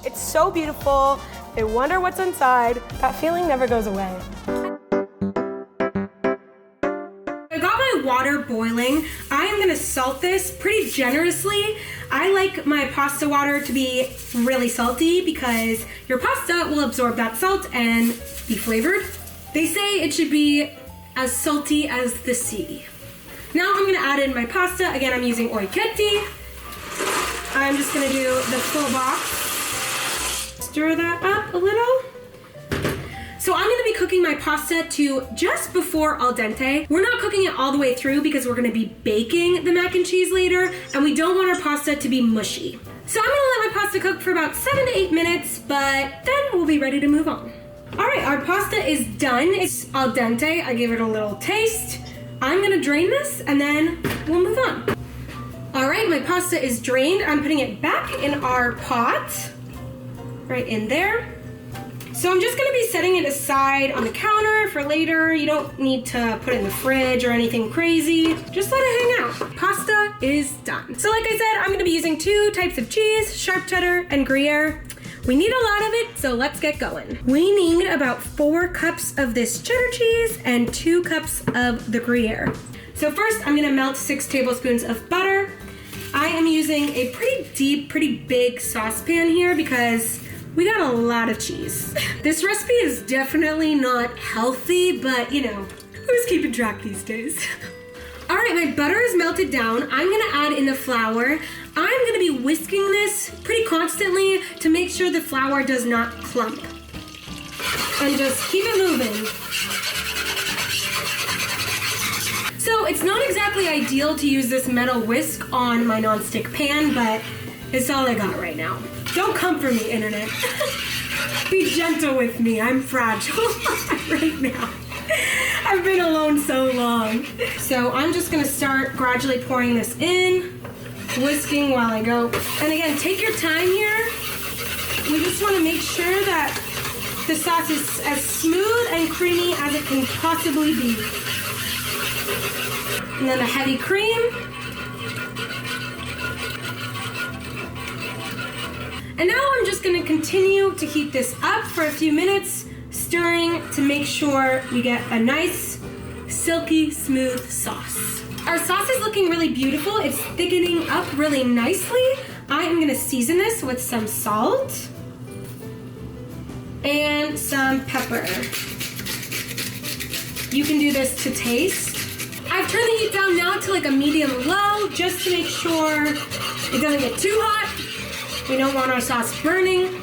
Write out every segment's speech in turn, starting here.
It's so beautiful. I wonder what's inside. That feeling never goes away. I got my water boiling. I am gonna salt this pretty generously. I like my pasta water to be really salty because your pasta will absorb that salt and be flavored. They say it should be as salty as the sea. Now I'm gonna add in my pasta. Again, I'm using orecchiette. I'm just gonna do the full box. Stir that up a little. So I'm gonna be cooking my pasta to just before al dente. We're not cooking it all the way through because we're gonna be baking the mac and cheese later, and we don't want our pasta to be mushy. So I'm gonna let my pasta cook for about 7 to 8 minutes, but then we'll be ready to move on. All right, our pasta is done. It's al dente. I gave it a little taste. I'm gonna drain this and then we'll move on. All right, my pasta is drained. I'm putting it back in our pot, right in there. So I'm just gonna be setting it aside on the counter for later. You don't need to put it in the fridge or anything crazy. Just let it hang out. Pasta is done. So like I said, I'm gonna be using 2 types of cheese, sharp cheddar and Gruyere. We need a lot of it, so let's get going. We need about 4 cups of this cheddar cheese and 2 cups of the Gruyere. So first, I'm gonna melt 6 tablespoons of butter. I am using a pretty deep, pretty big saucepan here because we got a lot of cheese. This recipe is definitely not healthy, but you know, who's keeping track these days? All right, my butter is melted down. I'm gonna add in the flour. I'm gonna be whisking this pretty constantly to make sure the flour does not clump. And just keep it moving. So it's not exactly ideal to use this metal whisk on my nonstick pan, but it's all I got right now. Don't come for me, internet. Be gentle with me, I'm fragile right now. I've been alone so long. So I'm just gonna start gradually pouring this in, whisking while I go. And again, take your time here. We just wanna make sure that the sauce is as smooth and creamy as it can possibly be. And then a heavy cream. And now I'm just gonna continue to heat this up for a few minutes, stirring to make sure we get a nice, silky, smooth sauce. Our sauce is looking really beautiful. It's thickening up really nicely. I am gonna season this with some salt and some pepper. You can do this to taste. I've turned the heat down now to like a medium low just to make sure it doesn't get too hot. We don't want our sauce burning.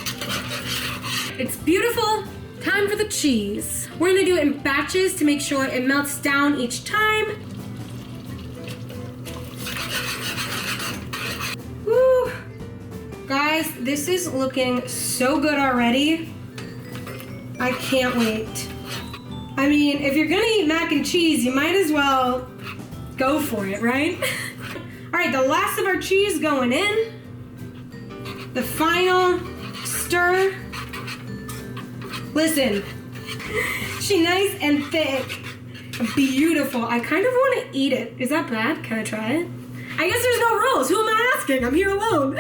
It's beautiful. Time for the cheese. We're gonna do it in batches to make sure it melts down each time. Woo! Guys, this is looking so good already. I can't wait. I mean, if you're gonna eat mac and cheese, you might as well go for it, right? All right, the last of our cheese going in. The final stir. Listen, she's nice and thick, beautiful. I kind of want to eat it. Is that bad? Can I try it? I guess there's no rules. Who am I asking? I'm here alone.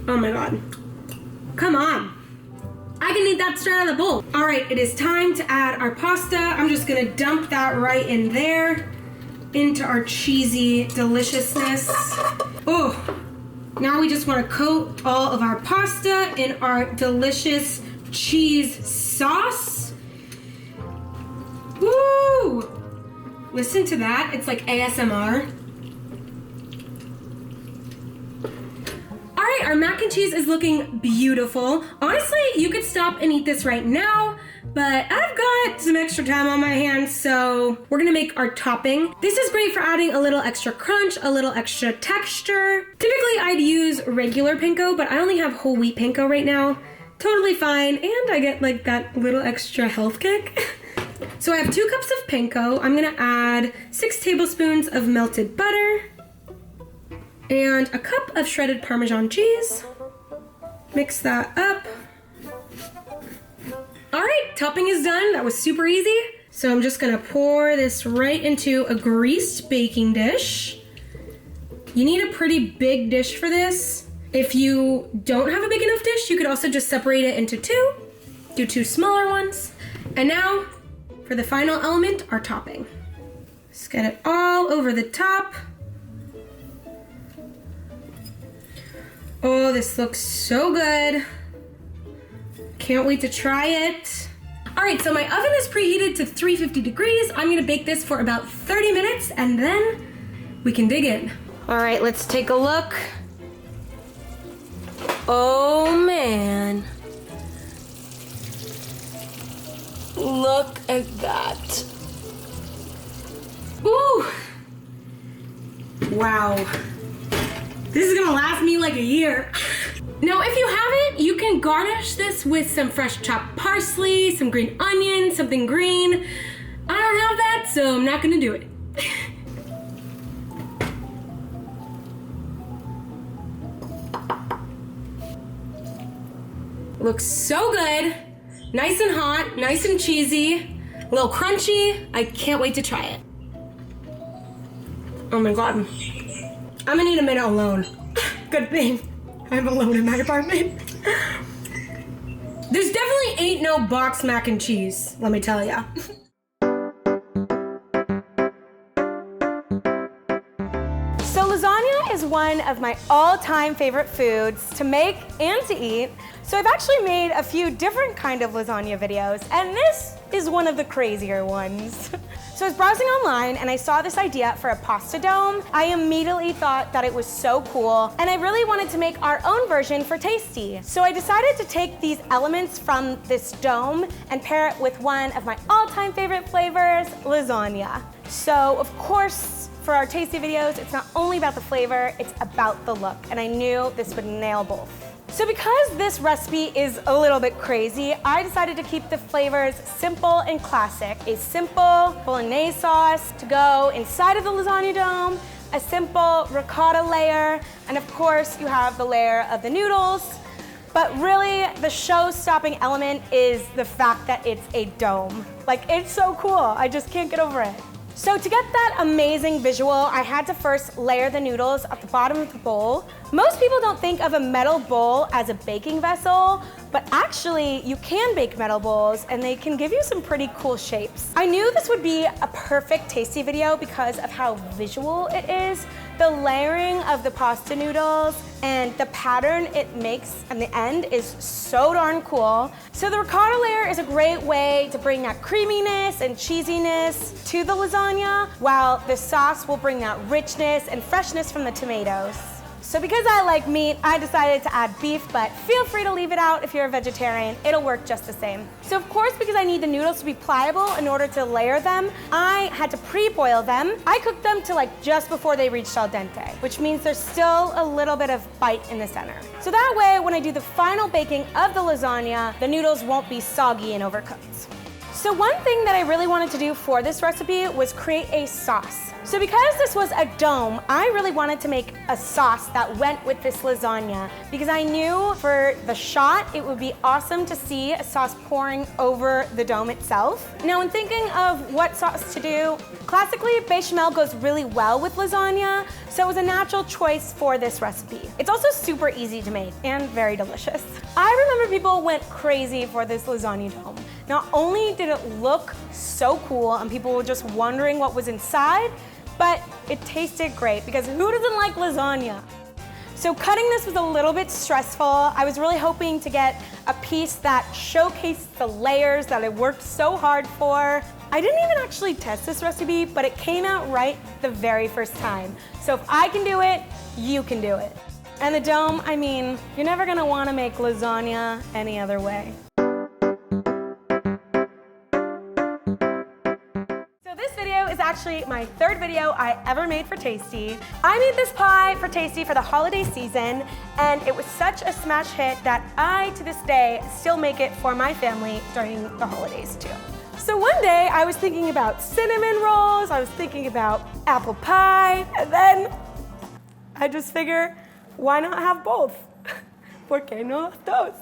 Oh my God. Come on. I can eat that straight out of the bowl. All right, it is time to add our pasta. I'm just gonna dump that right in there into our cheesy deliciousness. Oh, now we just want to coat all of our pasta in our delicious cheese sauce. Woo! Listen to that, it's like ASMR. All right, our mac and cheese is looking beautiful. Honestly, you could stop and eat this right now, but I've got some extra time on my hands, so we're gonna make our topping. This is great for adding a little extra crunch, a little extra texture. Typically, I'd use regular panko, but I only have whole wheat panko right now. Totally fine, and I get like that little extra health kick. So I have 2 cups of panko. I'm gonna add 6 tablespoons of melted butter and a cup of shredded Parmesan cheese. Mix that up. All right, topping is done. That was super easy. So I'm just gonna pour this right into a greased baking dish. You need a pretty big dish for this If you don't have a big enough dish, you could also just separate it into two, do two smaller ones. And now for the final element, our topping. Just get it all over the top. Oh, this looks so good. Can't wait to try it. All right, so my oven is preheated to 350 degrees. I'm gonna bake this for about 30 minutes and then we can dig in. All right, let's take a look. Oh man. Look at that. Ooh. Wow. This is gonna last me like a year. Now, if you haven't, you can garnish this with some fresh chopped parsley, some green onions, something green. I don't have that, so I'm not gonna do it. Looks so good. Nice and hot, nice and cheesy, a little crunchy. I can't wait to try it. Oh my God. I'm gonna need a minute alone. Good thing I'm alone in my apartment. There's definitely ain't no box mac and cheese, let me tell ya. So lasagna is one of my all-time favorite foods to make and to eat. So I've actually made a few different kind of lasagna videos, and this is one of the crazier ones. So I was browsing online and I saw this idea for a pasta dome. I immediately thought that it was so cool, and I really wanted to make our own version for Tasty. So I decided to take these elements from this dome and pair it with one of my all-time favorite flavors, lasagna. So of course, for our Tasty videos, it's not only about the flavor, it's about the look, and I knew this would nail both. So because this recipe is a little bit crazy, I decided to keep the flavors simple and classic. A simple bolognese sauce to go inside of the lasagna dome, a simple ricotta layer, and of course you have the layer of the noodles. But really, the show-stopping element is the fact that it's a dome. Like, it's so cool, I just can't get over it. So to get that amazing visual, I had to first layer the noodles at the bottom of the bowl. Most people don't think of a metal bowl as a baking vessel, but actually you can bake metal bowls and they can give you some pretty cool shapes. I knew this would be a perfect Tasty video because of how visual it is. The layering of the pasta noodles and the pattern it makes at the end is so darn cool. So the ricotta layer is a great way to bring that creaminess and cheesiness to the lasagna, while the sauce will bring that richness and freshness from the tomatoes. So because I like meat, I decided to add beef, but feel free to leave it out if you're a vegetarian. It'll work just the same. So of course, because I need the noodles to be pliable in order to layer them, I had to pre-boil them. I cooked them to like just before they reached al dente, which means there's still a little bit of bite in the center. So that way, when I do the final baking of the lasagna, the noodles won't be soggy and overcooked. So one thing that I really wanted to do for this recipe was create a sauce. So because this was a dome, I really wanted to make a sauce that went with this lasagna because I knew for the shot, it would be awesome to see a sauce pouring over the dome itself. Now, in thinking of what sauce to do, classically, bechamel goes really well with lasagna, so it was a natural choice for this recipe. It's also super easy to make and very delicious. I remember people went crazy for this lasagna dome. Not only did it look so cool and people were just wondering what was inside, but it tasted great because who doesn't like lasagna? So cutting this was a little bit stressful. I was really hoping to get a piece that showcased the layers that I worked so hard for. I didn't even actually test this recipe, but it came out right the very first time. So if I can do it, you can do it. And the dome, I mean, you're never gonna wanna make lasagna any other way. Is actually my third video I ever made for Tasty. I made this pie for Tasty for the holiday season, and it was such a smash hit that I, to this day, still make it for my family during the holidays too. So one day I was thinking about cinnamon rolls, I was thinking about apple pie, and then I just figured, why not have both? ¿Por qué no dos?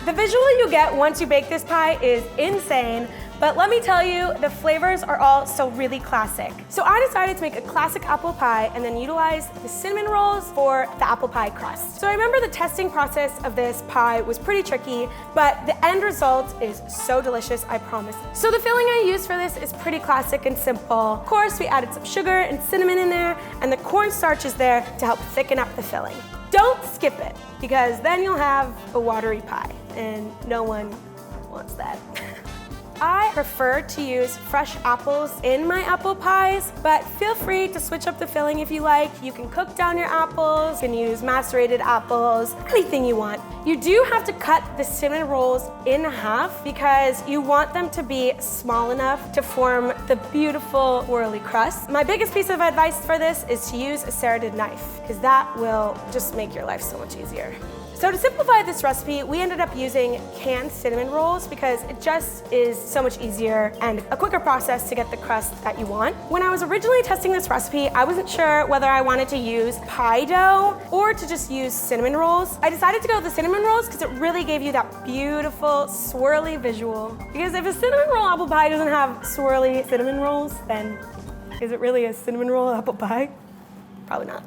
The visual you get once you bake this pie is insane, But let me tell you, the flavors are all still really classic. So I decided to make a classic apple pie and then utilize the cinnamon rolls for the apple pie crust. So I remember the testing process of this pie was pretty tricky, but the end result is so delicious, I promise. So the filling I used for this is pretty classic and simple. Of course, we added some sugar and cinnamon in there, and the cornstarch is there to help thicken up the filling. Don't skip it, because then you'll have a watery pie, and no one wants that. I prefer to use fresh apples in my apple pies, but feel free to switch up the filling if you like. You can cook down your apples, you can use macerated apples, anything you want. You do have to cut the cinnamon rolls in half because you want them to be small enough to form the beautiful swirly crust. My biggest piece of advice for this is to use a serrated knife, because that will just make your life so much easier. So to simplify this recipe, we ended up using canned cinnamon rolls because it just is so much easier and a quicker process to get the crust that you want. When I was originally testing this recipe, I wasn't sure whether I wanted to use pie dough or to just use cinnamon rolls. I decided to go with the cinnamon rolls because it really gave you that beautiful swirly visual. Because if a cinnamon roll apple pie doesn't have swirly cinnamon rolls, then is it really a cinnamon roll apple pie? Probably not.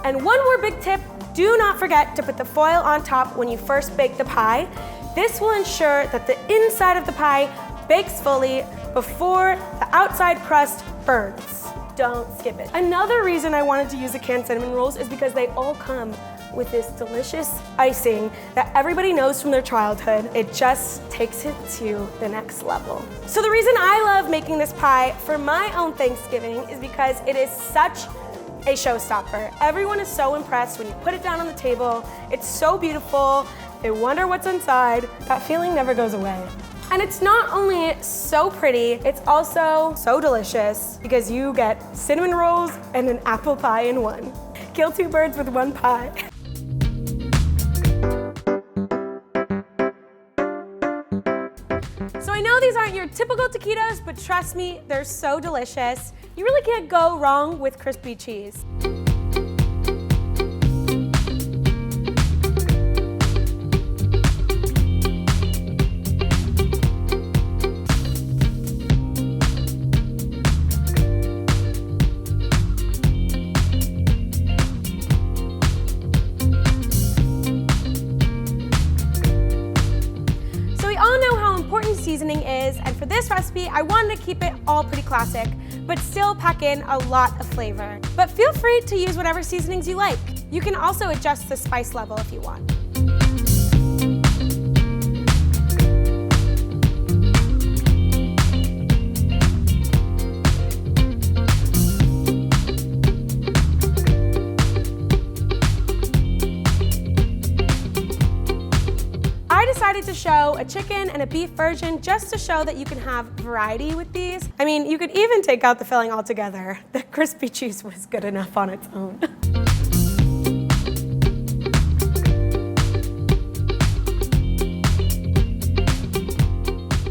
And one more big tip, do not forget to put the foil on top when you first bake the pie. This will ensure that the inside of the pie bakes fully before the outside crust burns. Don't skip it. Another reason I wanted to use the canned cinnamon rolls is because they all come with this delicious icing that everybody knows from their childhood. It just takes it to the next level. So the reason I love making this pie for my own Thanksgiving is because it is such a showstopper. Everyone is so impressed when you put it down on the table. It's so beautiful. They wonder what's inside. That feeling never goes away. And it's not only so pretty, it's also so delicious because you get cinnamon rolls and an apple pie in one. Kill two birds with one pie. So I know these aren't your typical taquitos, but trust me, they're so delicious. You really can't go wrong with crispy cheese. Seasoning is, and for this recipe, I wanted to keep it all pretty classic, but still pack in a lot of flavor. But feel free to use whatever seasonings you like. You can also adjust the spice level if you want. I decided to show a chicken and a beef version just to show that you can have variety with these. I mean, you could even take out the filling altogether. The crispy cheese was good enough on its own.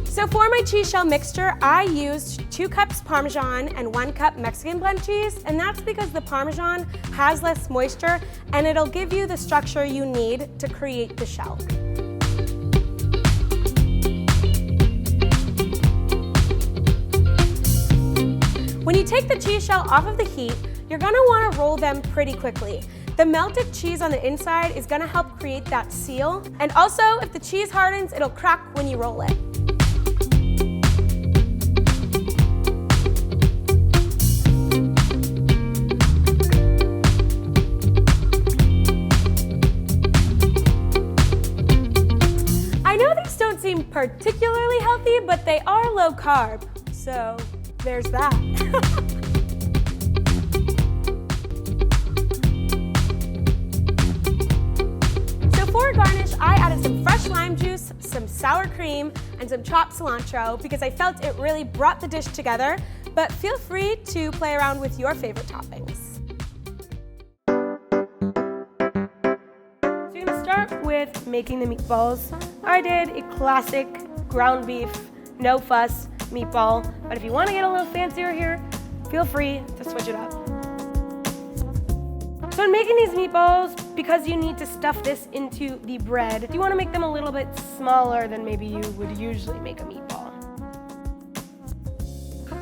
So for my cheese shell mixture, I used 2 cups Parmesan and 1 cup Mexican blend cheese, and that's because the Parmesan has less moisture and it'll give you the structure you need to create the shell. When you take the cheese shell off of the heat, you're gonna wanna roll them pretty quickly. The melted cheese on the inside is gonna help create that seal. And also, if the cheese hardens, it'll crack when you roll it. I know these don't seem particularly healthy, but they are low carb, so there's that. So for garnish, I added some fresh lime juice, some sour cream, and some chopped cilantro because I felt it really brought the dish together, but feel free to play around with your favorite toppings. So you're gonna start with making the meatballs. I did a classic ground beef, no fuss meatball, but if you want to get a little fancier here, feel free to switch it up. So in making these meatballs, because you need to stuff this into the bread, you want to make them a little bit smaller than maybe you would usually make a meatball.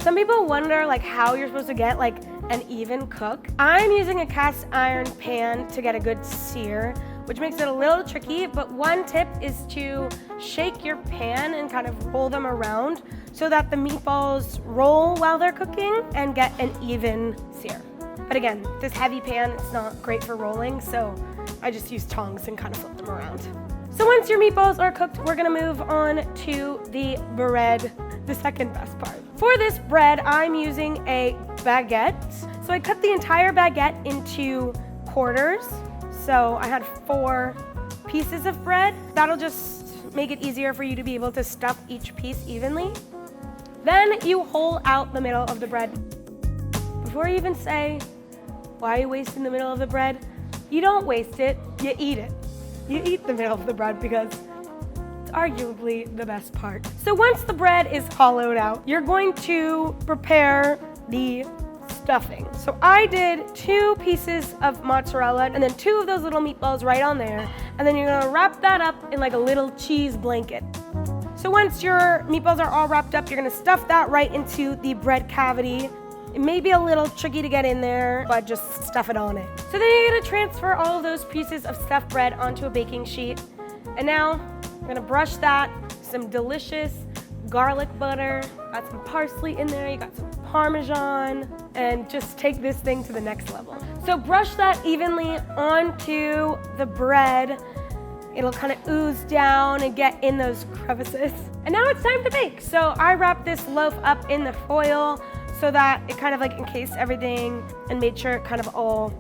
Some people wonder like how you're supposed to get like an even cook. I'm using a cast iron pan to get a good sear, which makes it a little tricky, but one tip is to shake your pan and kind of roll them around so that the meatballs roll while they're cooking and get an even sear. But again, this heavy pan, it's not great for rolling, so I just use tongs and kind of flip them around. So once your meatballs are cooked, we're gonna move on to the bread, the second best part. For this bread, I'm using a baguette. So I cut the entire baguette into quarters. So I had 4 pieces of bread. That'll just make it easier for you to be able to stuff each piece evenly. Then you hole out the middle of the bread. Before you even say, why are you wasting the middle of the bread? You don't waste it, you eat it. You eat the middle of the bread because it's arguably the best part. So once the bread is hollowed out, you're going to prepare the stuffing. So I did 2 pieces of mozzarella and then 2 of those little meatballs right on there. And then you're gonna wrap that up in like a little cheese blanket. So once your meatballs are all wrapped up, you're gonna stuff that right into the bread cavity. It may be a little tricky to get in there, but just stuff it on it. So then you're gonna transfer all of those pieces of stuffed bread onto a baking sheet. And now I'm gonna brush that, some delicious garlic butter, got some parsley in there, you got some Parmesan, and just take this thing to the next level. So brush that evenly onto the bread. It'll kind of ooze down and get in those crevices. And now it's time to bake. So I wrapped this loaf up in the foil so that it kind of like encased everything and made sure it kind of all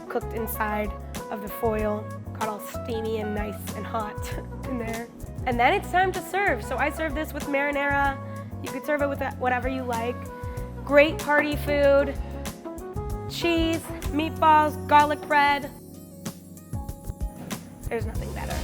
cooked inside of the foil. Got all steamy and nice and hot in there. And then it's time to serve. So I serve this with marinara. You could serve it with whatever you like. Great party food. Cheese, meatballs, garlic bread. There's nothing better.